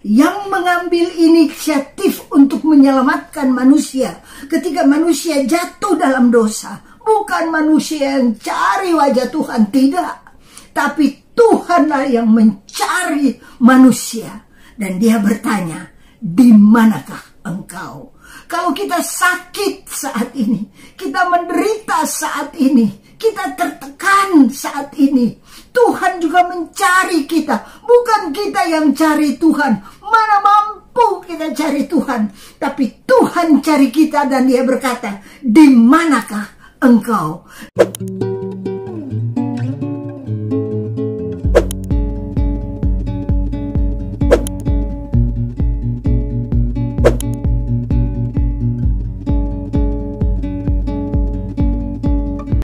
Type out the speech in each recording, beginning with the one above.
yang mengambil inisiatif untuk menyelamatkan manusia ketika manusia jatuh dalam dosa. Bukan manusia yang cari wajah Tuhan, tidak. Tapi Tuhanlah yang mencari manusia. Dan dia bertanya, di manakah engkau? Kalau kita sakit saat ini, kita menderita saat ini, kita tertekan saat ini, Tuhan juga mencari kita. Bukan kita yang cari Tuhan. Mana mampu kita cari Tuhan. Tapi Tuhan cari kita dan dia berkata, di manakah engkau?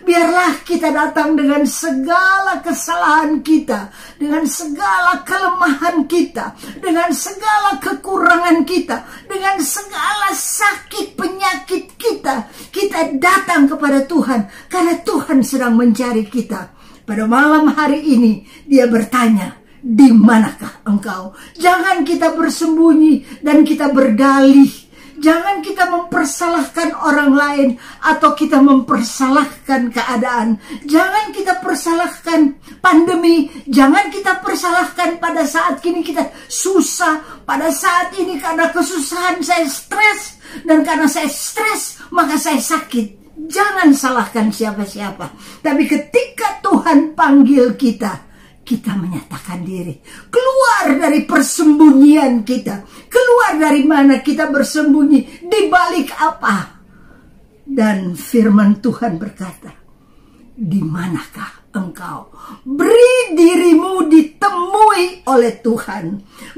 Biarlah kita datang dengan segala kesalahan kita, dengan segala kelemahan kita, dengan segala kekurangan kita, dengan segala sakit penyakit kita. Kita datang kepada Tuhan karena Tuhan sedang mencari kita. Pada malam hari ini dia bertanya, di manakah engkau? Jangan kita bersembunyi dan kita berdalih. Jangan kita mempersalahkan orang lain atau kita mempersalahkan keadaan. Jangan kita persalahkan pandemi. Jangan kita persalahkan pada saat kini kita susah. Pada saat ini karena kesusahan saya stres. Dan karena saya stres maka saya sakit. Jangan salahkan siapa-siapa. Tapi ketika Tuhan panggil kita, kita menyatakan diri, keluar dari persembunyian kita, keluar dari mana kita bersembunyi, di balik apa? Dan firman Tuhan berkata, di manakah engkau? Beri dirimu ditemui oleh Tuhan,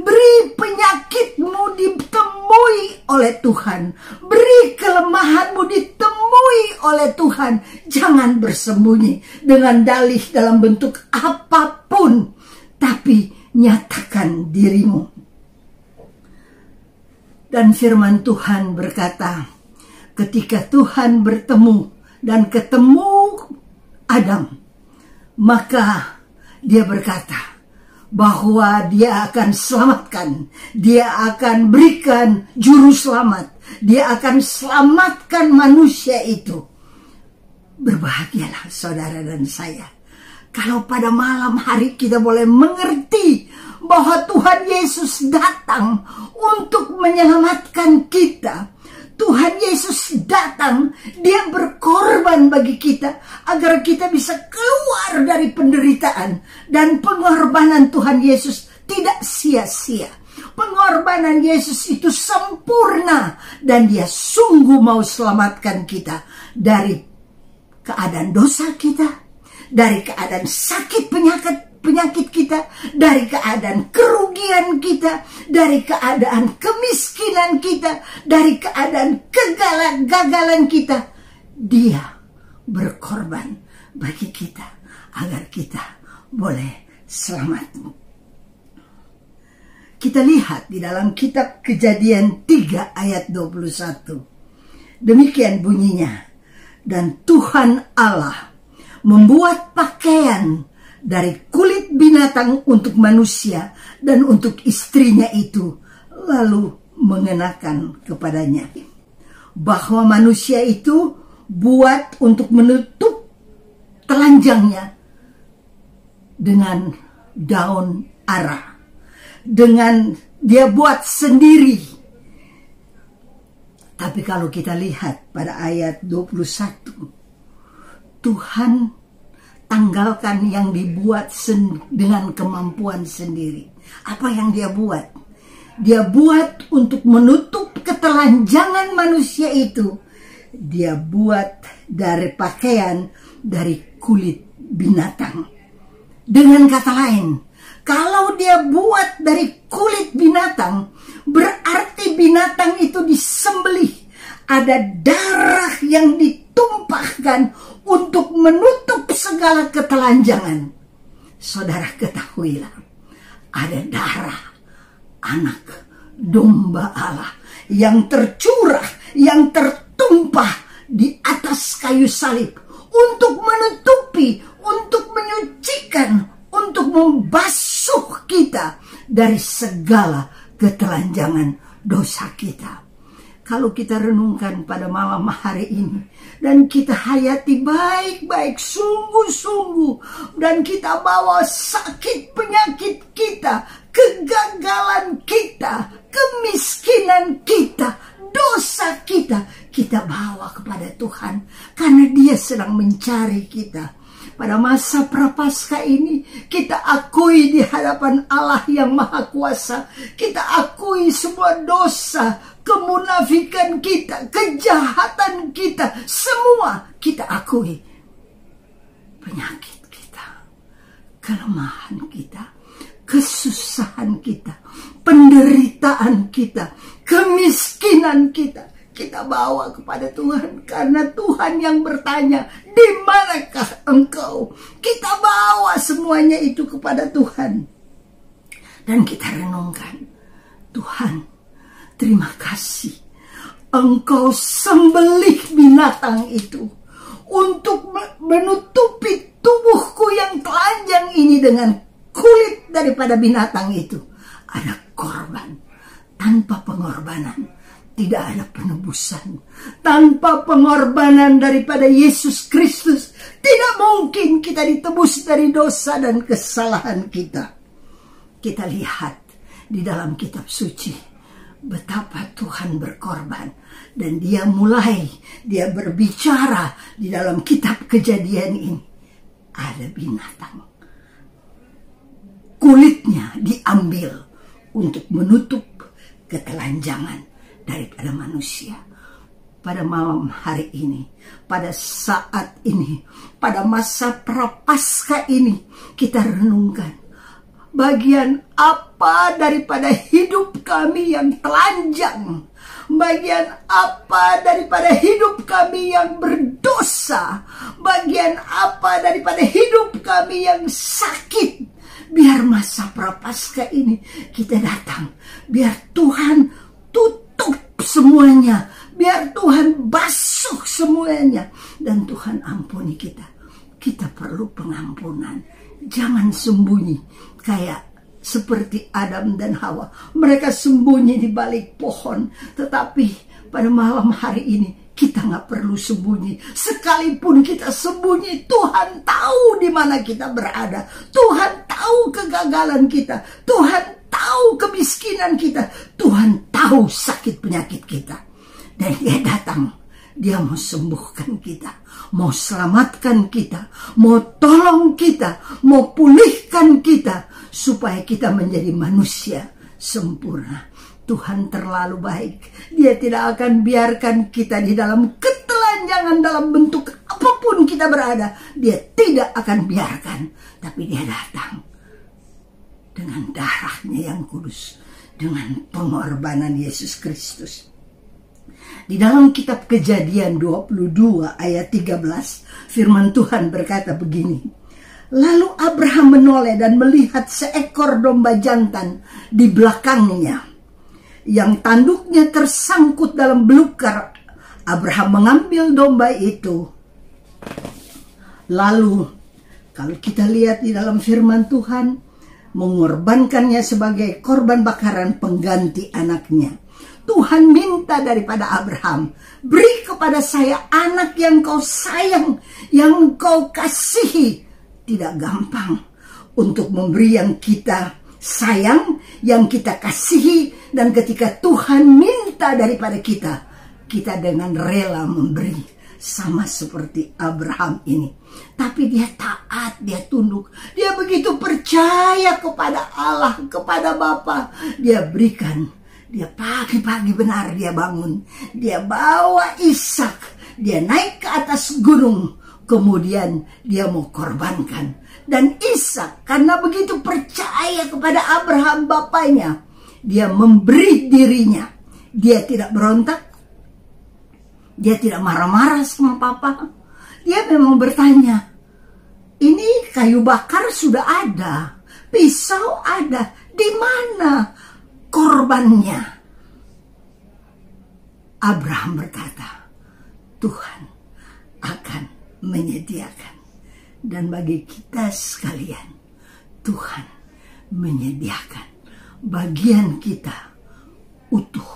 beri penyakitmu ditemui oleh Tuhan, beri kelemahanmu ditemui oleh Tuhan. Jangan bersembunyi dengan dalih dalam bentuk apapun, tapi nyatakan dirimu. Dan firman Tuhan berkata, ketika Tuhan bertemu dan ketemu Adam, maka dia berkata bahwa dia akan selamatkan, dia akan berikan juru selamat, dia akan selamatkan manusia itu. Berbahagialah saudara dan saya, kalau pada malam hari kita boleh mengerti bahwa Tuhan Yesus datang untuk menyelamatkan kita. Tuhan Yesus datang, dia berkorban bagi kita agar kita bisa keluar dari penderitaan. Dan pengorbanan Tuhan Yesus tidak sia-sia. Pengorbanan Yesus itu sempurna dan dia sungguh mau selamatkan kita dari keadaan dosa kita, dari keadaan sakit penyakit kita, dari keadaan kerugian kita, dari keadaan kemiskinan kita, dari keadaan kegagalan kita. Dia berkorban bagi kita agar kita boleh selamat. Kita lihat di dalam kitab Kejadian 3 ayat 21. Demikian bunyinya. Dan Tuhan Allah membuat pakaian dari kulit binatang untuk manusia dan untuk istrinya itu, lalu mengenakan kepadanya. Bahwa manusia itu buat untuk menutup telanjangnya dengan daun ara. Dengan dia buat sendiri. Tapi kalau kita lihat pada ayat 21, Tuhan tanggalkan yang dibuat dengan kemampuan sendiri. Apa yang dia buat? Dia buat untuk menutup ketelanjangan manusia itu. Dia buat dari pakaian dari kulit binatang. Dengan kata lain, kalau dia buat dari kulit binatang, berarti binatang itu disembelih. Ada darah yang ditumpahkan untuk menutup segala ketelanjangan. Saudara ketahuilah, ada darah anak domba Allah yang tercurah, yang tertumpah di atas kayu salib untuk menutupi, untuk menyucikan, untuk membasuh kita dari segala ketelanjangan dosa kita. Kalau kita renungkan pada malam hari ini dan kita hayati baik-baik, sungguh-sungguh, dan kita bawa sakit penyakit kita, kegagalan kita, kemiskinan kita, dosa kita, kita bawa kepada Tuhan karena Dia sedang mencari kita. Pada masa Prapaskah ini kita akui di hadapan Allah yang Maha Kuasa, kita akui semua dosa, kemunafikan kita, kejahatan kita, semua kita akui. Penyakit kita, kelemahan kita, kesusahan kita, penderitaan kita, kemiskinan kita, kita bawa kepada Tuhan. Karena Tuhan yang bertanya, di manakah engkau? Kita bawa semuanya itu kepada Tuhan. Dan kita renungkan, Tuhan, terima kasih. Engkau sembelih binatang itu untuk menutupi tubuhku yang telanjang ini dengan kulit daripada binatang itu. Ada korban. Tanpa pengorbanan tidak ada penebusan. Tanpa pengorbanan daripada Yesus Kristus, tidak mungkin kita ditebus dari dosa dan kesalahan kita. Kita lihat di dalam kitab suci betapa Tuhan berkorban, dan Dia berbicara di dalam kitab Kejadian ini. Ada binatang, kulitnya diambil untuk menutup ketelanjangan daripada manusia. Pada malam hari ini, pada saat ini, pada masa Prapaskah ini, kita renungkan bagian apa daripada hidup kami yang telanjang, bagian apa daripada hidup kami yang berdosa, bagian apa daripada hidup kami yang sakit. Biar masa Prapaskah ini kita datang, biar Tuhan tutup semuanya, biar Tuhan basuh semuanya, dan Tuhan ampuni kita. Kita perlu pengampunan. Jangan sembunyi kayak seperti Adam dan Hawa. Mereka sembunyi di balik pohon. Tetapi pada malam hari ini kita nggak perlu sembunyi. Sekalipun kita sembunyi, Tuhan tahu di mana kita berada. Tuhan tahu kegagalan kita. Tuhan tahu kemiskinan kita. Tuhan tahu sakit penyakit kita. Dan Dia datang. Dia mau sembuhkan kita, mau selamatkan kita, mau tolong kita, mau pulihkan kita, supaya kita menjadi manusia sempurna. Tuhan terlalu baik. Dia tidak akan biarkan kita di dalam ketelanjangan dalam bentuk apapun kita berada. Dia tidak akan biarkan. Tapi Dia datang dengan darahnya yang kudus, dengan pengorbanan Yesus Kristus. Di dalam kitab Kejadian 22 ayat 13, firman Tuhan berkata begini. Lalu Abraham menoleh dan melihat seekor domba jantan di belakangnya, yang tanduknya tersangkut dalam belukar. Abraham mengambil domba itu. Lalu, kalau kita lihat di dalam firman Tuhan, mengorbankannya sebagai korban bakaran pengganti anaknya. Tuhan minta daripada Abraham, beri kepada saya anak yang kau sayang, yang kau kasihi. Tidak gampang untuk memberi yang kita sayang, yang kita kasihi. Dan ketika Tuhan minta daripada kita, kita dengan rela memberi. Sama seperti Abraham ini. Tapi dia taat, dia tunduk. Dia begitu percaya kepada Allah, kepada Bapa. Dia berikan. Dia pagi-pagi benar dia bangun. Dia bawa Ishak. Dia naik ke atas gunung. Kemudian dia mau korbankan. Dan Ishak karena begitu percaya kepada Abraham bapaknya, dia memberi dirinya. Dia tidak berontak. Dia tidak marah-marah sama papa. Dia memang bertanya, ini kayu bakar sudah ada. Pisau ada. Di mana korbannya? Abraham berkata, Tuhan akan menyediakan. Dan bagi kita sekalian, Tuhan menyediakan bagian kita utuh,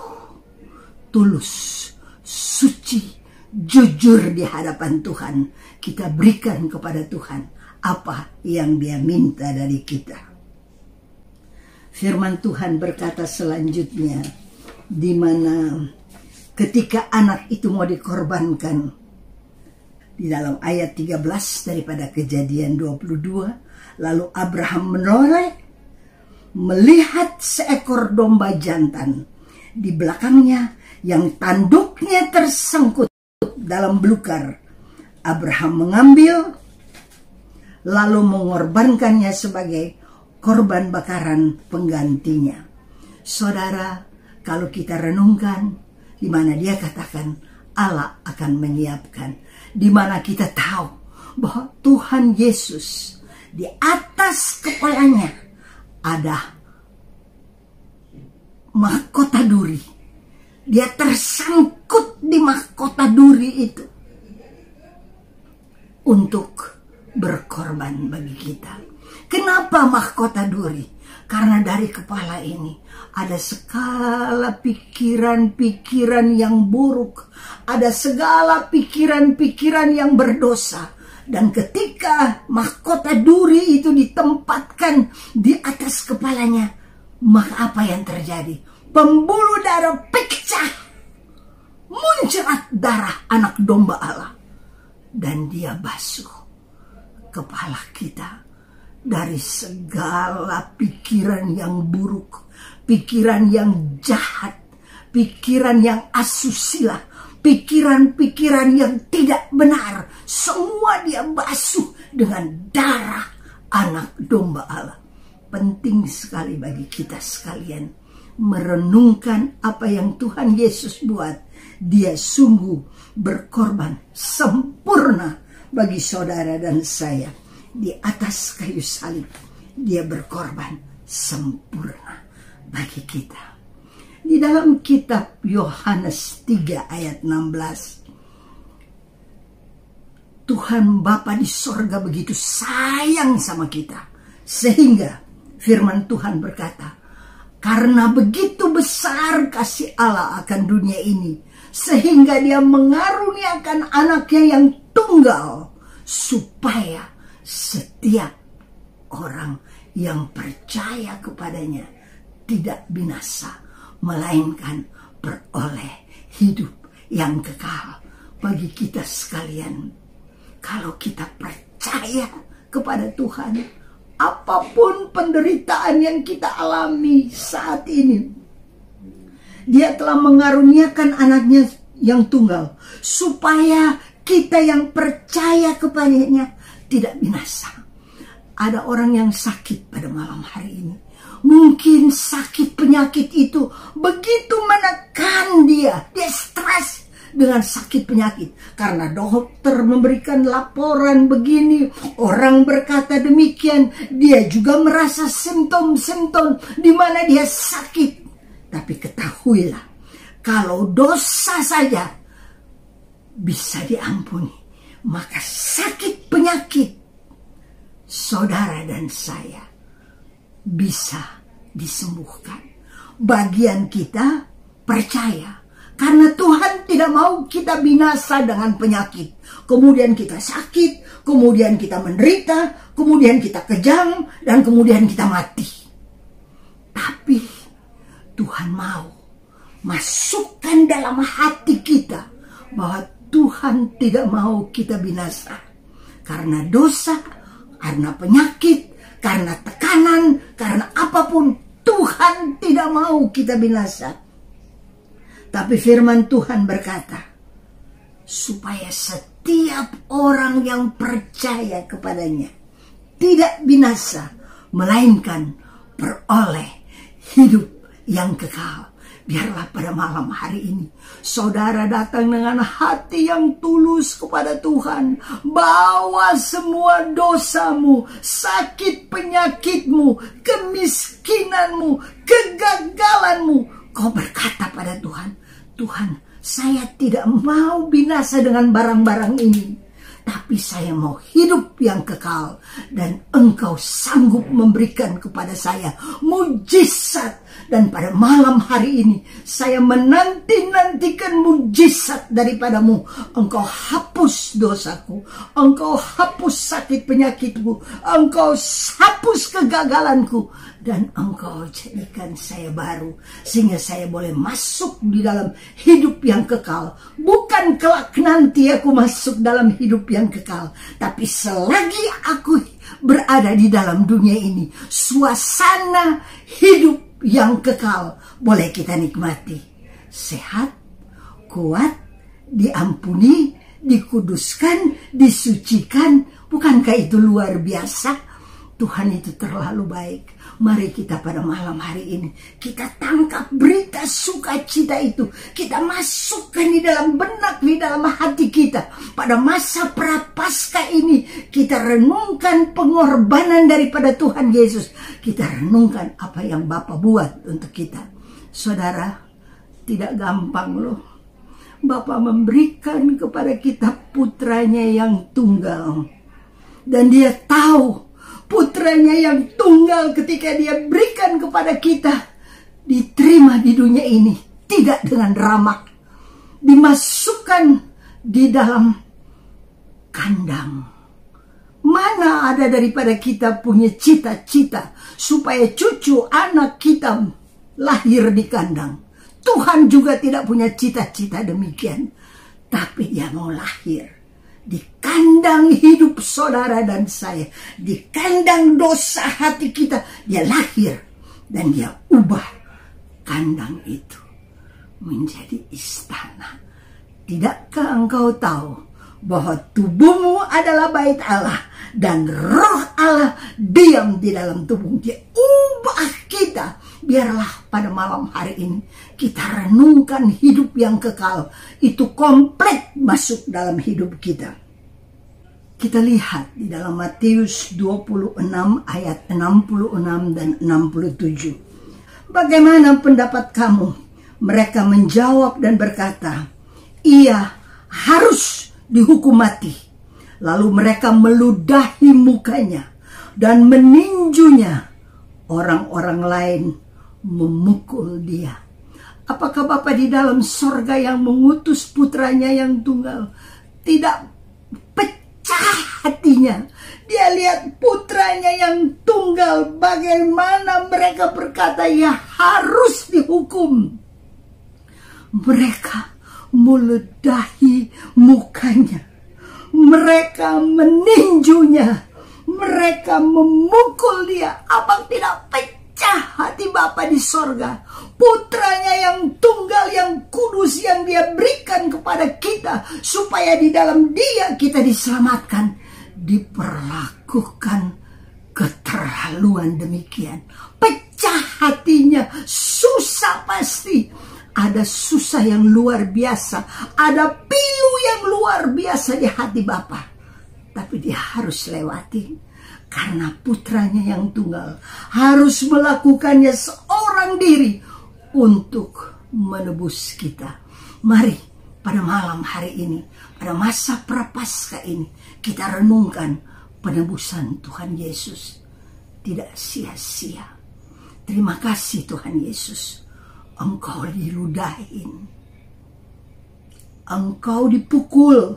tulus, suci, jujur di hadapan Tuhan. Kita berikan kepada Tuhan apa yang Dia minta dari kita. Firman Tuhan berkata selanjutnya, di mana ketika anak itu mau dikorbankan, di dalam ayat 13 daripada Kejadian 22, lalu Abraham menoleh melihat seekor domba jantan di belakangnya yang tanduknya tersangkut dalam belukar. Abraham mengambil lalu mengorbankannya sebagai korban bakaran penggantinya. Saudara, kalau kita renungkan, di mana Dia katakan Allah akan menyiapkan, di mana kita tahu bahwa Tuhan Yesus di atas kepalanya ada mahkota duri. Dia tersangkut di mahkota duri itu untuk berkorban bagi kita. Kenapa mahkota duri? Karena dari kepala ini ada segala pikiran-pikiran yang buruk, ada segala pikiran-pikiran yang berdosa. Dan ketika mahkota duri itu ditempatkan di atas kepalanya, maka apa yang terjadi? Pembuluh darah pecah, muncrat darah anak domba Allah, dan Dia basuh kepala kita dari segala pikiran yang buruk, pikiran yang jahat, pikiran yang asusila, pikiran-pikiran yang tidak benar. Semua Dia basuh dengan darah anak domba Allah. Penting sekali bagi kita sekalian merenungkan apa yang Tuhan Yesus buat. Dia sungguh berkorban sempurna bagi saudara dan saya. Di atas kayu salib Dia berkorban sempurna bagi kita. Di dalam kitab Yohanes 3 ayat 16, Tuhan Bapa di sorga begitu sayang sama kita, sehingga firman Tuhan berkata, karena begitu besar kasih Allah akan dunia ini, sehingga Dia mengaruniakan anaknya yang tunggal, supaya setiap orang yang percaya kepadanya tidak binasa, melainkan beroleh hidup yang kekal. Bagi kita sekalian, kalau kita percaya kepada Tuhan, apapun penderitaan yang kita alami saat ini, Dia telah mengaruniakan anaknya yang tunggal, supaya kita yang percaya kepadanya tidak binasa. Ada orang yang sakit pada malam hari ini. Mungkin sakit penyakit itu begitu menekan dia. Dia stres dengan sakit penyakit. Karena dokter memberikan laporan begini, orang berkata demikian, dia juga merasa simptom-simptom di mana dia sakit. Tapi ketahuilah, kalau dosa saja bisa diampuni, maka sakit penyakit saudara dan saya bisa disembuhkan. Bagian kita percaya, karena Tuhan tidak mau kita binasa dengan penyakit. Kemudian kita sakit, kemudian kita menderita, kemudian kita kejang, dan kemudian kita mati. Tapi Tuhan mau masukkan dalam hati kita bahwa Tuhan tidak mau kita binasa. Karena dosa, karena penyakit, karena tekanan, karena apapun, Tuhan tidak mau kita binasa. Tapi firman Tuhan berkata, supaya setiap orang yang percaya kepadanya tidak binasa, melainkan beroleh hidup yang kekal. Biarlah pada malam hari ini saudara datang dengan hati yang tulus kepada Tuhan. Bawa semua dosamu, sakit penyakitmu, kemiskinanmu, kegagalanmu. Kau berkata pada Tuhan, Tuhan, saya tidak mau binasa dengan barang-barang ini. tapi saya mau hidup yang kekal. Dan Engkau sanggup memberikan kepada saya mujizat. Dan pada malam hari ini saya menanti-nantikan mujizat daripadamu. Engkau hapus dosaku, Engkau hapus sakit penyakitku, Engkau hapus kegagalanku, dan Engkau jadikan saya baru, sehingga saya boleh masuk di dalam hidup yang kekal. Bukan kelak nanti aku masuk dalam hidup yang kekal, tapi selagi aku berada di dalam dunia ini, suasana hidup yang kekal boleh kita nikmati. Sehat, kuat, diampuni, dikuduskan, disucikan. Bukankah itu luar biasa? Tuhan itu terlalu baik. Mari kita pada malam hari ini, kita tangkap berita sukacita itu. Kita masukkan di dalam benak, di dalam hati kita. Pada masa prapaskah ini, kita renungkan pengorbanan daripada Tuhan Yesus. Kita renungkan apa yang Bapa buat untuk kita. Saudara, tidak gampang loh. Bapa memberikan kepada kita putranya yang tunggal. Dan dia tahu putranya yang tunggal ketika dia berikan kepada kita, diterima di dunia ini tidak dengan ramah. Dimasukkan di dalam kandang. Mana ada daripada kita punya cita-cita supaya cucu anak kita lahir di kandang. Tuhan juga tidak punya cita-cita demikian. Tapi dia mau lahir di kandang hidup saudara dan saya. Di kandang dosa hati kita. Dia lahir. Dan dia ubah kandang itu menjadi istana. Tidakkah engkau tahu bahwa tubuhmu adalah bait Allah, dan roh Allah diam di dalam tubuh? Dia ubah kita. Biarlah pada malam hari ini kita renungkan hidup yang kekal. Itu komplit masuk dalam hidup kita. Kita lihat di dalam Matius 26 ayat 66 dan 67. Bagaimana pendapat kamu? Mereka menjawab dan berkata, ia harus dihukum mati. Lalu mereka meludahi mukanya dan meninjunya. Orang-orang lain memukul dia. Apakah Bapa di dalam sorga yang mengutus putranya yang tunggal tidak pecah hatinya? Dia lihat putranya yang tunggal, bagaimana mereka berkata ya harus dihukum. Mereka meludahi mukanya, mereka meninjunya, mereka memukul dia. Apa tidak pecah hati Bapa di sorga? Putranya yang tunggal, yang kudus, yang dia berikan kepada kita, supaya di dalam dia kita diselamatkan, diperlakukan keterlaluan demikian. Pecah hatinya, susah pasti. Ada susah yang luar biasa, ada pilu yang luar biasa di hati Bapa. Tapi dia harus lewati, karena putranya yang tunggal harus melakukannya seorang diri untuk menebus kita. Mari pada malam hari ini, pada masa prapaskah ini, kita renungkan penebusan Tuhan Yesus. Tidak sia-sia. Terima kasih Tuhan Yesus. Engkau diludahin, engkau dipukul,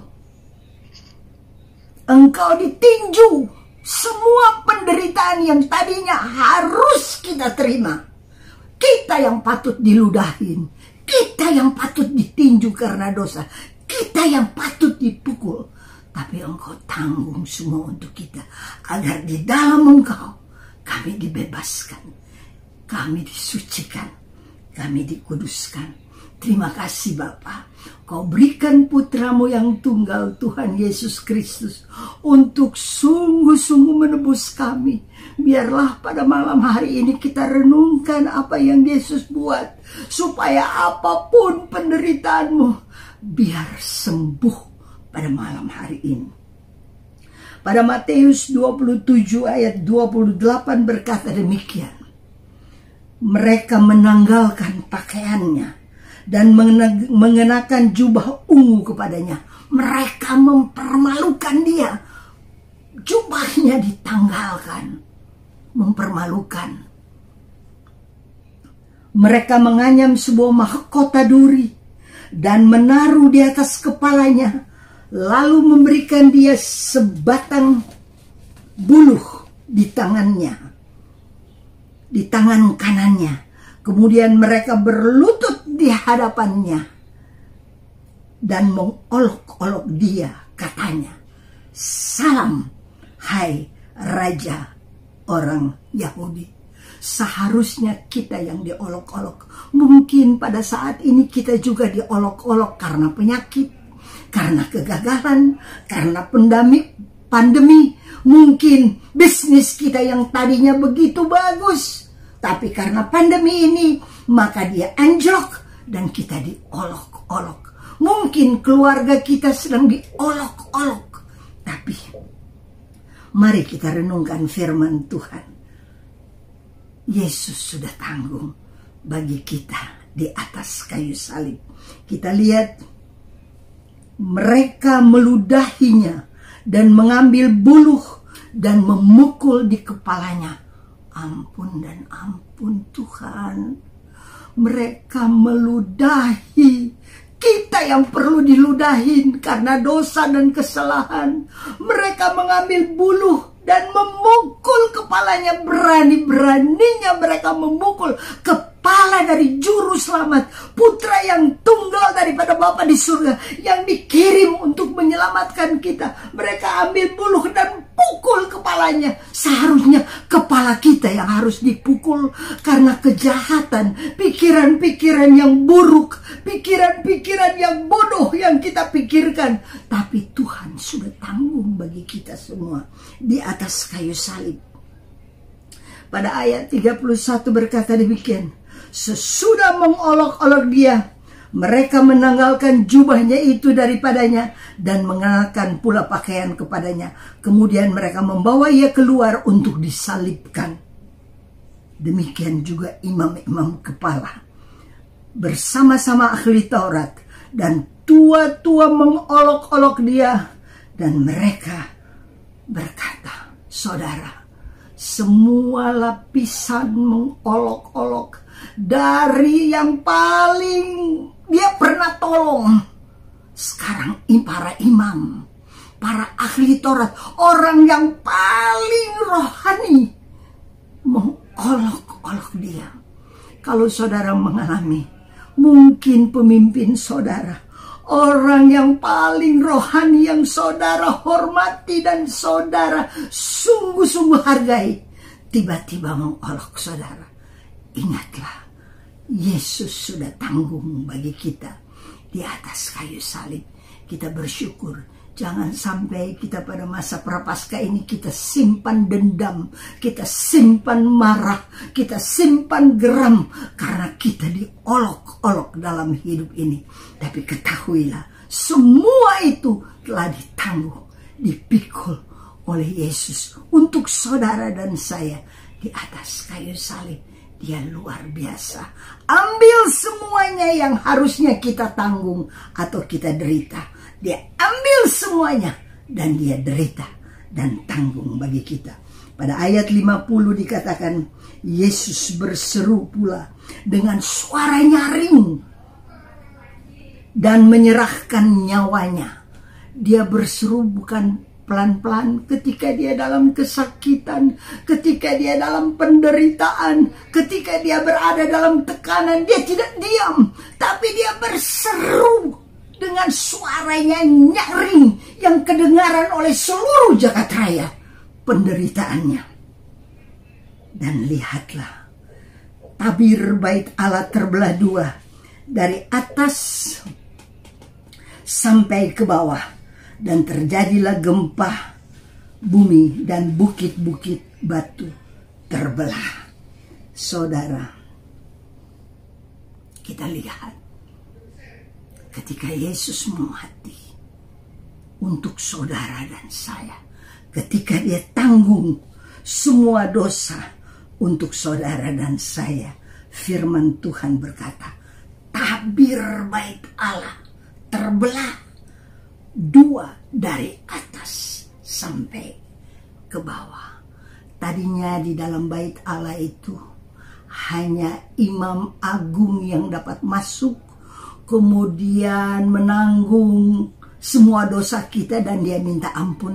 engkau ditinju. Semua penderitaan yang tadinya harus kita terima. Kita yang patut diludahin, kita yang patut ditinju karena dosa, kita yang patut dipukul. Tapi engkau tanggung semua untuk kita, agar di dalam engkau kami dibebaskan, kami disucikan, kami dikuduskan. Terima kasih Bapa. Kau berikan putramu yang tunggal, Tuhan Yesus Kristus, untuk sungguh-sungguh menebus kami. Biarlah pada malam hari ini kita renungkan apa yang Yesus buat, supaya apapun penderitaanmu, biar sembuh pada malam hari ini. Pada Matius 27 ayat 28 berkata demikian. Mereka menanggalkan pakaiannya dan mengenakan jubah ungu kepadanya. Mereka mempermalukan dia. Jubahnya ditanggalkan. Mempermalukan. Mereka menganyam sebuah mahkota duri dan menaruh di atas kepalanya, lalu memberikan dia sebatang buluh di tangannya, di tangan kanannya. Kemudian mereka berlutut di hadapannya dan mengolok-olok dia, katanya, "Salam, hai Raja orang Yahudi." Seharusnya kita yang diolok-olok. Mungkin pada saat ini kita juga diolok-olok karena penyakit, karena kegagalan, karena pandemi. Mungkin bisnis kita yang tadinya begitu bagus, tapi karena pandemi ini, maka dia anjlok dan kita diolok-olok. Mungkin keluarga kita sedang diolok-olok. Tapi mari kita renungkan firman Tuhan. Yesus sudah tanggung bagi kita di atas kayu salib. Kita lihat mereka meludahinya dan mengambil buluh dan memukul di kepalanya. Ampun dan ampun Tuhan. Mereka meludahi kita yang perlu diludahin karena dosa dan kesalahan. Mereka mengambil buluh dan memukul kepalanya. Berani-beraninya mereka memukul kepala dari juru selamat, putra yang tunggal daripada Bapa di surga, yang dikirim untuk menyelamatkan kita. Mereka ambil buluh dan pukul kepalanya. Seharusnya kepala kita yang harus dipukul karena kejahatan, pikiran-pikiran yang buruk, pikiran-pikiran yang bodoh yang kita pikirkan. Tapi Tuhan sudah tanggung bagi kita semua di atas kayu salib. Pada ayat 31 berkata demikian, sesudah mengolok-olok dia, mereka menanggalkan jubahnya itu daripadanya dan mengenakan pula pakaian kepadanya. Kemudian mereka membawa ia keluar untuk disalibkan. Demikian juga imam-imam kepala bersama-sama ahli Taurat dan tua-tua mengolok-olok dia. Dan mereka berkata, saudara, semua lapisan mengolok-olok, dari yang paling dia pernah tolong, sekarang para imam, para ahli Taurat, orang yang paling rohani, mengolok-olok dia. Kalau saudara mengalami, mungkin pemimpin saudara, orang yang paling rohani yang saudara hormati dan saudara sungguh-sungguh hargai, tiba-tiba mengolok saudara. Ingatlah, Yesus sudah tanggung bagi kita di atas kayu salib. Kita bersyukur. Jangan sampai kita pada masa prapaskah ini kita simpan dendam, kita simpan marah, kita simpan geram karena kita diolok-olok dalam hidup ini. Tapi ketahuilah, semua itu telah ditanggung, dipikul oleh Yesus untuk saudara dan saya di atas kayu salib. Dia luar biasa. Ambil semuanya yang harusnya kita tanggung atau kita derita. Dia ambil semuanya dan dia derita dan tanggung bagi kita. Pada ayat 50 dikatakan, Yesus berseru pula dengan suara nyaring dan menyerahkan nyawanya. Dia berseru bukan pelan-pelan ketika dia dalam kesakitan, ketika dia dalam penderitaan, ketika dia berada dalam tekanan. Dia tidak diam, tapi dia berseru dengan suaranya nyaring yang kedengaran oleh seluruh jagat raya penderitaannya. Dan lihatlah, tabir bait Allah terbelah dua, dari atas sampai ke bawah. Dan terjadilah gempa bumi dan bukit-bukit batu terbelah. Saudara, kita lihat ketika Yesus mati untuk saudara dan saya, ketika dia tanggung semua dosa untuk saudara dan saya, firman Tuhan berkata, tabir bait Allah terbelah. 2 dari atas sampai ke bawah. Tadinya di dalam bait Allah itu hanya imam agung yang dapat masuk, kemudian menanggung semua dosa kita dan dia minta ampun.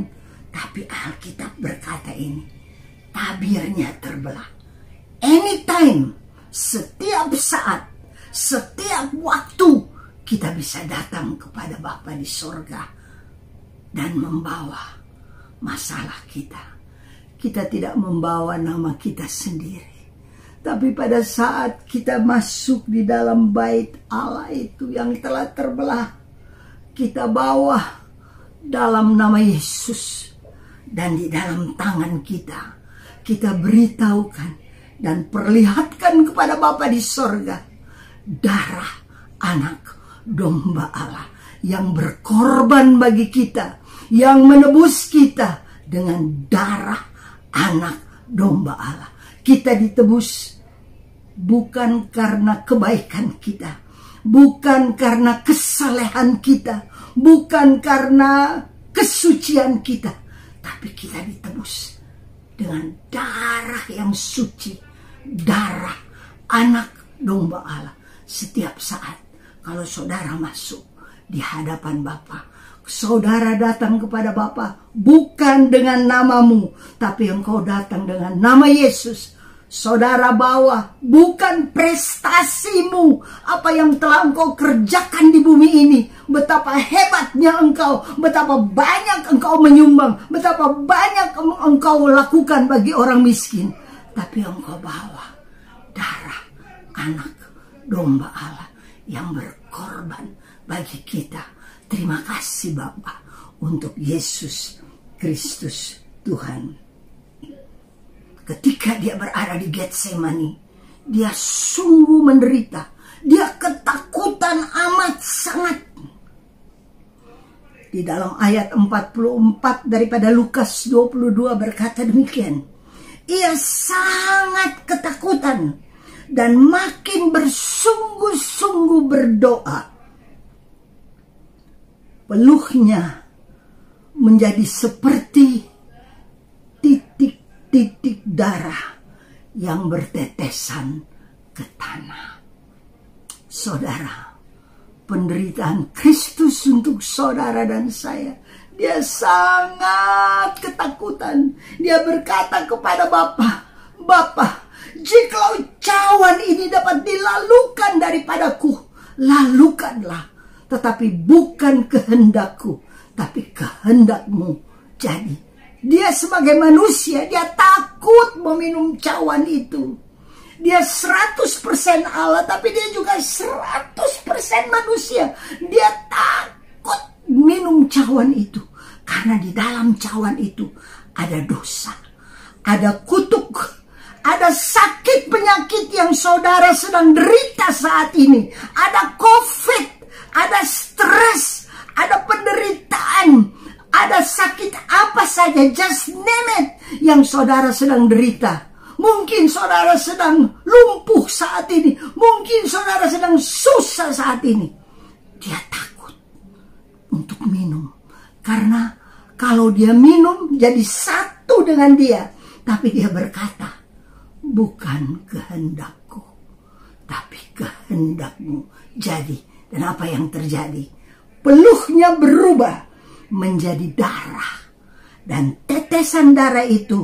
Tapi Alkitab berkata ini, tabirnya terbelah. Anytime, setiap saat, setiap waktu kita bisa datang kepada Bapa di sorga dan membawa masalah kita. Kita tidak membawa nama kita sendiri. Tapi pada saat kita masuk di dalam bait Allah itu yang telah terbelah, kita bawa dalam nama Yesus. Dan di dalam tangan kita, kita beritahukan dan perlihatkan kepada Bapa di sorga darah anak domba Allah yang berkorban bagi kita, yang menebus kita dengan darah anak domba Allah. Kita ditebus bukan karena kebaikan kita, bukan karena kesalehan kita, bukan karena kesucian kita, tapi kita ditebus dengan darah yang suci, darah anak domba Allah. Setiap saat kalau saudara masuk di hadapan Bapa, saudara datang kepada Bapa bukan dengan namamu, tapi engkau datang dengan nama Yesus. Saudara bawa bukan prestasimu, apa yang telah engkau kerjakan di bumi ini, betapa hebatnya engkau, betapa banyak engkau menyumbang, betapa banyak engkau lakukan bagi orang miskin. Tapi engkau bawa darah anak domba Allah yang berkorban bagi kita. Terima kasih Bapa untuk Yesus Kristus Tuhan. Ketika dia berada di Getsemani, dia sungguh menderita. Dia ketakutan amat sangat. Di dalam ayat 44 daripada Lukas 22 berkata demikian. Ia sangat ketakutan dan makin bersungguh-sungguh berdoa. Peluhnya menjadi seperti titik-titik darah yang bertetesan ke tanah. Saudara, penderitaan Kristus untuk saudara dan saya, dia sangat ketakutan. Dia berkata kepada Bapa, Bapa, jikalau cawan ini dapat dilalukan daripadaku, lalukanlah. Tetapi bukan kehendakku, tapi kehendakmu jadi. Dia sebagai manusia, dia takut meminum cawan itu. Dia 100% Allah, tapi dia juga 100% manusia. Dia takut minum cawan itu. Karena di dalam cawan itu ada dosa, ada kutuk, ada sakit penyakit yang saudara sedang derita saat ini. Ada COVID, ada stres, ada penderitaan, ada sakit apa saja, just name it, yang saudara sedang derita. Mungkin saudara sedang lumpuh saat ini, mungkin saudara sedang susah saat ini. Dia takut untuk minum, karena kalau dia minum jadi satu dengan dia. Tapi dia berkata, bukan kehendakku, tapi kehendakmu jadi. Dan apa yang terjadi? Peluhnya berubah menjadi darah. Dan tetesan darah itu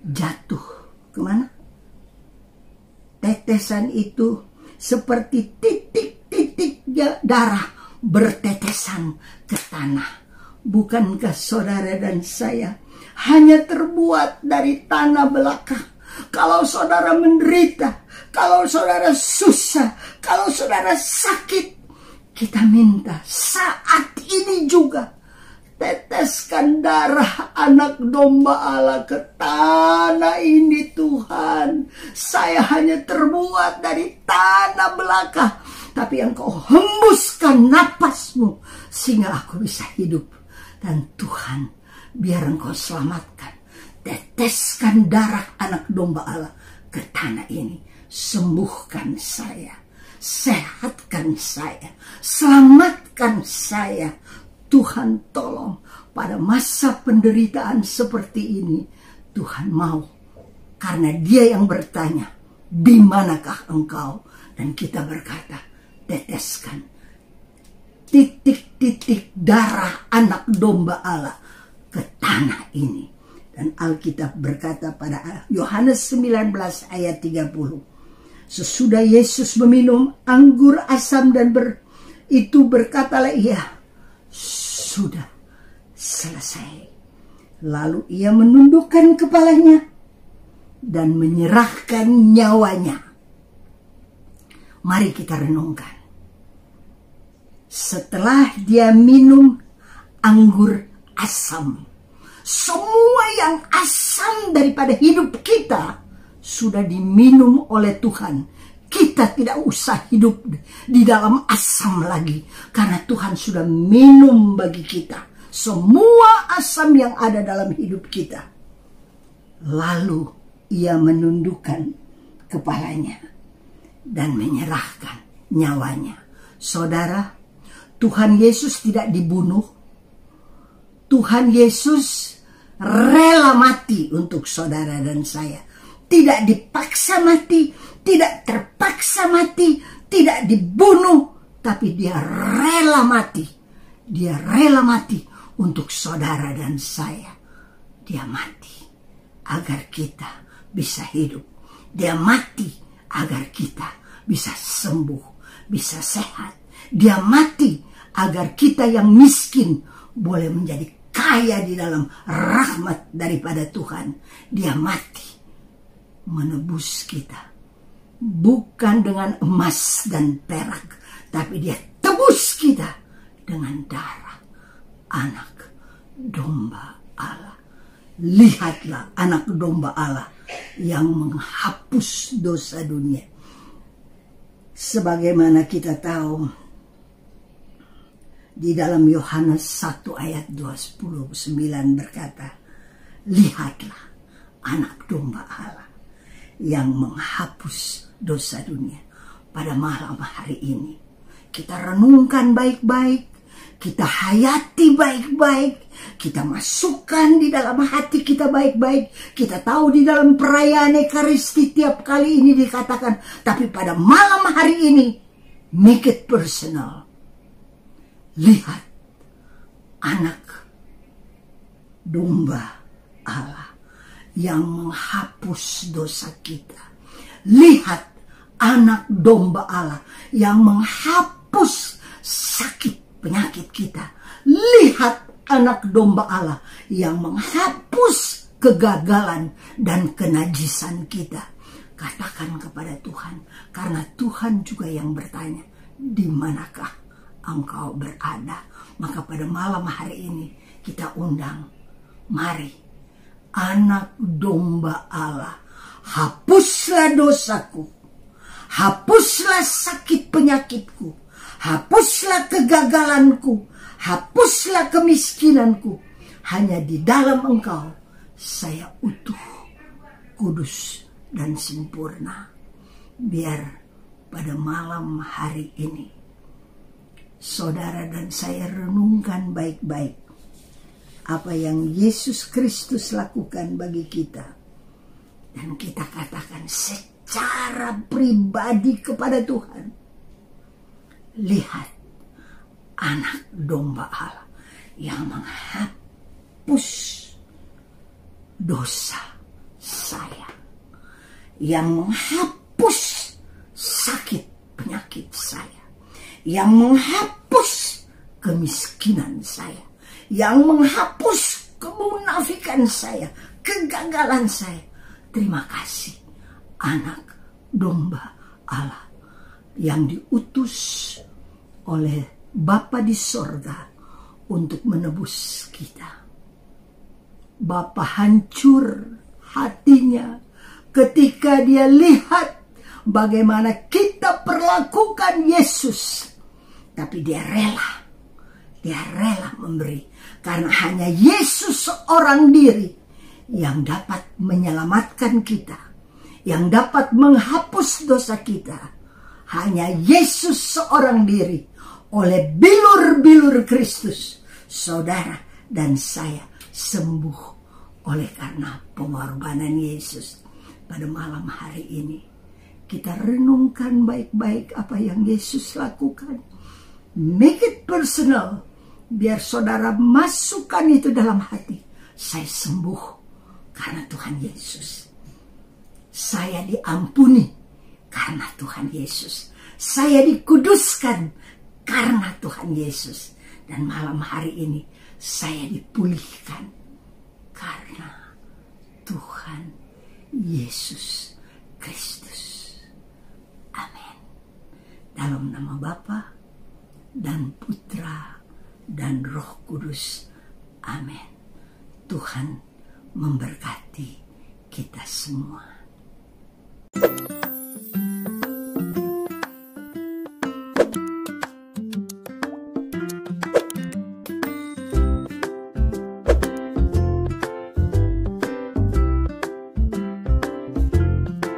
jatuh kemana? Tetesan itu seperti titik-titik darah bertetesan ke tanah. Bukankah saudara dan saya hanya terbuat dari tanah belaka? Kalau saudara menderita, kalau saudara susah, kalau saudara sakit, kita minta saat ini juga teteskan darah anak domba Allah ke tanah ini Tuhan. Saya hanya terbuat dari tanah belaka, tapi Engkau hembuskan napasmu sehingga aku bisa hidup. Dan Tuhan, biar Engkau selamatkan. Teteskan darah anak domba Allah ke tanah ini. Sembuhkan saya, sehatkan saya, selamatkan saya. Tuhan tolong pada masa penderitaan seperti ini. Tuhan mau, karena Dia yang bertanya, di manakah engkau? Dan kita berkata, teteskan titik-titik darah anak domba Allah ke tanah ini. Dan Alkitab berkata pada Yohanes 19 ayat 30, sesudah Yesus meminum anggur asam dan berkatalah ia, sudah selesai. Lalu ia menundukkan kepalanya dan menyerahkan nyawanya. Mari kita renungkan. Setelah dia minum anggur asam, semua yang asam daripada hidup kita sudah diminum oleh Tuhan. Kita tidak usah hidup di dalam asam lagi, karena Tuhan sudah minum bagi kita semua asam yang ada dalam hidup kita. Lalu ia menundukkan kepalanya dan menyerahkan nyawanya. Saudara, Tuhan Yesus tidak dibunuh. Tuhan Yesus rela mati untuk saudara dan saya. Tidak dipaksa mati, tidak terpaksa mati, tidak dibunuh, tapi dia rela mati. Dia rela mati untuk saudara dan saya. Dia mati agar kita bisa hidup. Dia mati agar kita bisa sembuh, bisa sehat. Dia mati agar kita yang miskin boleh menjadi kaya di dalam rahmat daripada Tuhan. Dia mati menebus kita, bukan dengan emas dan perak, tapi dia tebus kita dengan darah anak domba Allah. Lihatlah anak domba Allah yang menghapus dosa dunia. Sebagaimana kita tahu di dalam Yohanes 1 ayat 29 berkata, lihatlah anak domba Allah yang menghapus dosa dunia. Pada malam hari ini kita renungkan baik-baik, kita hayati baik-baik, kita masukkan di dalam hati kita baik-baik. Kita tahu di dalam perayaan Ekaristi tiap kali ini dikatakan, tapi pada malam hari ini make it personal. Lihat anak domba Allah yang menghapus dosa kita. Lihat anak domba Allah yang menghapus sakit penyakit kita. Lihat anak domba Allah yang menghapus kegagalan dan kenajisan kita. Katakan kepada Tuhan, karena Tuhan juga yang bertanya, di manakah engkau berada? Maka pada malam hari ini kita undang, mari anak domba Allah, hapuslah dosaku, hapuslah sakit penyakitku, hapuslah kegagalanku, hapuslah kemiskinanku. Hanya di dalam engkau saya utuh, kudus dan sempurna. Biar pada malam hari ini saudara dan saya renungkan baik-baik apa yang Yesus Kristus lakukan bagi kita. Dan kita katakan secara pribadi kepada Tuhan, lihat anak domba Allah yang menghapus dosa saya, yang menghapus sakit penyakit saya, yang menghapus kemiskinan saya, yang menghapus kemunafikan saya, kegagalan saya. Terima kasih anak domba Allah yang diutus oleh Bapa di sorga untuk menebus kita. Bapa hancur hatinya ketika dia lihat bagaimana kita perlakukan Yesus. Tapi dia rela memberi. Karena hanya Yesus seorang diri yang dapat menyelamatkan kita, yang dapat menghapus dosa kita. Hanya Yesus seorang diri oleh bilur-bilur Kristus saudara dan saya sembuh oleh karena pengorbanan Yesus. Pada malam hari ini kita renungkan baik-baik apa yang Yesus lakukan. Make it personal. Biar saudara masukkan itu dalam hati. Saya sembuh karena Tuhan Yesus. Saya diampuni karena Tuhan Yesus. Saya dikuduskan karena Tuhan Yesus. Dan malam hari ini saya dipulihkan karena Tuhan Yesus Kristus. Amin. Dalam nama Bapa dan Putra dan Roh Kudus. Amin. Tuhan memberkati kita semua.